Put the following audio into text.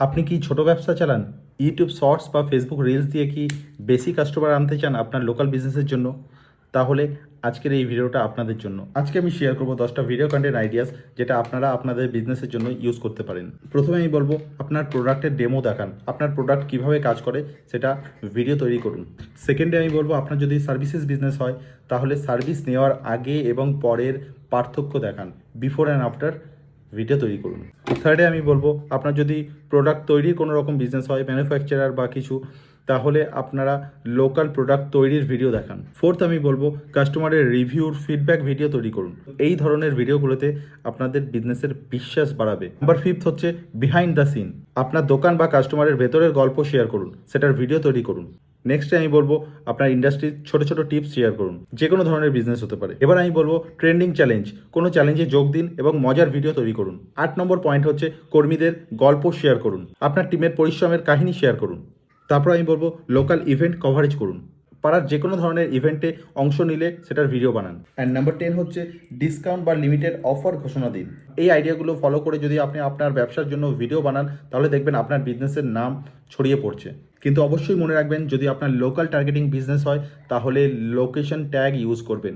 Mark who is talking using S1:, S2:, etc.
S1: আপনি কি ছোট ব্যবসা চালান? ইউটিউব শর্টস বা ফেসবুক রিলস দিয়ে কি বেশি কাস্টমার আনতে চান আপনার লোকাল বিজনেসের জন্য? তাহলে আজকের এই ভিডিওটা আপনাদের জন্য। আজকে আমি শেয়ার করব 10টা ভিডিও কন্টেন্ট আইডিয়াস যেটা আপনারা আপনাদের বিজনেসের জন্য ইউজ করতে পারেন। প্রথমে আমি বলবো আপনার প্রোডাক্টের ডেমো দেখান। আপনার প্রোডাক্ট কীভাবে কাজ করে সেটা ভিডিও তৈরি করুন। সেকেন্ডে আমি বলবো আপনার যদি সার্ভিসেস বিজনেস হয় তাহলে সার্ভিস নেওয়ার আগে এবং পরের পার্থক্য দেখান, বিফোর অ্যান্ড আফটার ভিডিও তৈরি করুন। থার্ডে আমি বলবো আপনার যদি প্রোডাক্ট তৈরির কোনো রকম বিজনেস হয়, ম্যানুফ্যাকচারার বা কিছু, তাহলে আপনারা লোকাল প্রোডাক্ট তৈরির ভিডিও দেখান। ফোর্থ আমি বলবো কাস্টমারের রিভিউর ফিডব্যাক ভিডিও তৈরি করুন। এই ধরনের ভিডিওগুলোতে আপনাদের বিজনেসের বিশ্বাস বাড়াবে। নাম্বার ফিফথ হচ্ছে বিহাইন্ড দ্য সিন। আপনার দোকান বা কাস্টমারের ভেতরের গল্প শেয়ার করুন, সেটার ভিডিও তৈরি করুন। নেক্সটে আমি বলবো আপনার ইন্ডাস্ট্রির ছোট ছোট টিপস শেয়ার করুন, যে কোনো ধরনের বিজনেস হতে পারে। এবার আমি বলবো ট্রেন্ডিং চ্যালেঞ্জ, কোনো চ্যালেঞ্জে যোগ দিন এবং মজার ভিডিও তৈরি করুন। 8 নম্বর পয়েন্ট হচ্ছে কর্মীদের গল্প শেয়ার করুন, আপনার টিমের পরিশ্রমের কাহিনী শেয়ার করুন। তারপর আমি বলবো লোকাল ইভেন্ট কভারেজ করুন, পাড়ার যে কোনো ধরনের ইভেন্টে অংশ নিলে সেটার ভিডিও বানান। অ্যান্ড নাম্বার 10 হচ্ছে ডিসকাউন্ট বা লিমিটেড অফার ঘোষণা দিন। এই আইডিয়াগুলো ফলো করে যদি আপনি আপনার ব্যবসার জন্য ভিডিও বানান তাহলে দেখবেন আপনার বিজনেসের নাম ছড়িয়ে পড়ছে। কিন্তু অবশ্যই মনে রাখবেন যদি আপনার লোকাল টার্গেটিং বিজনেস হয় তাহলে লোকেশন ট্যাগ ইউজ করবেন।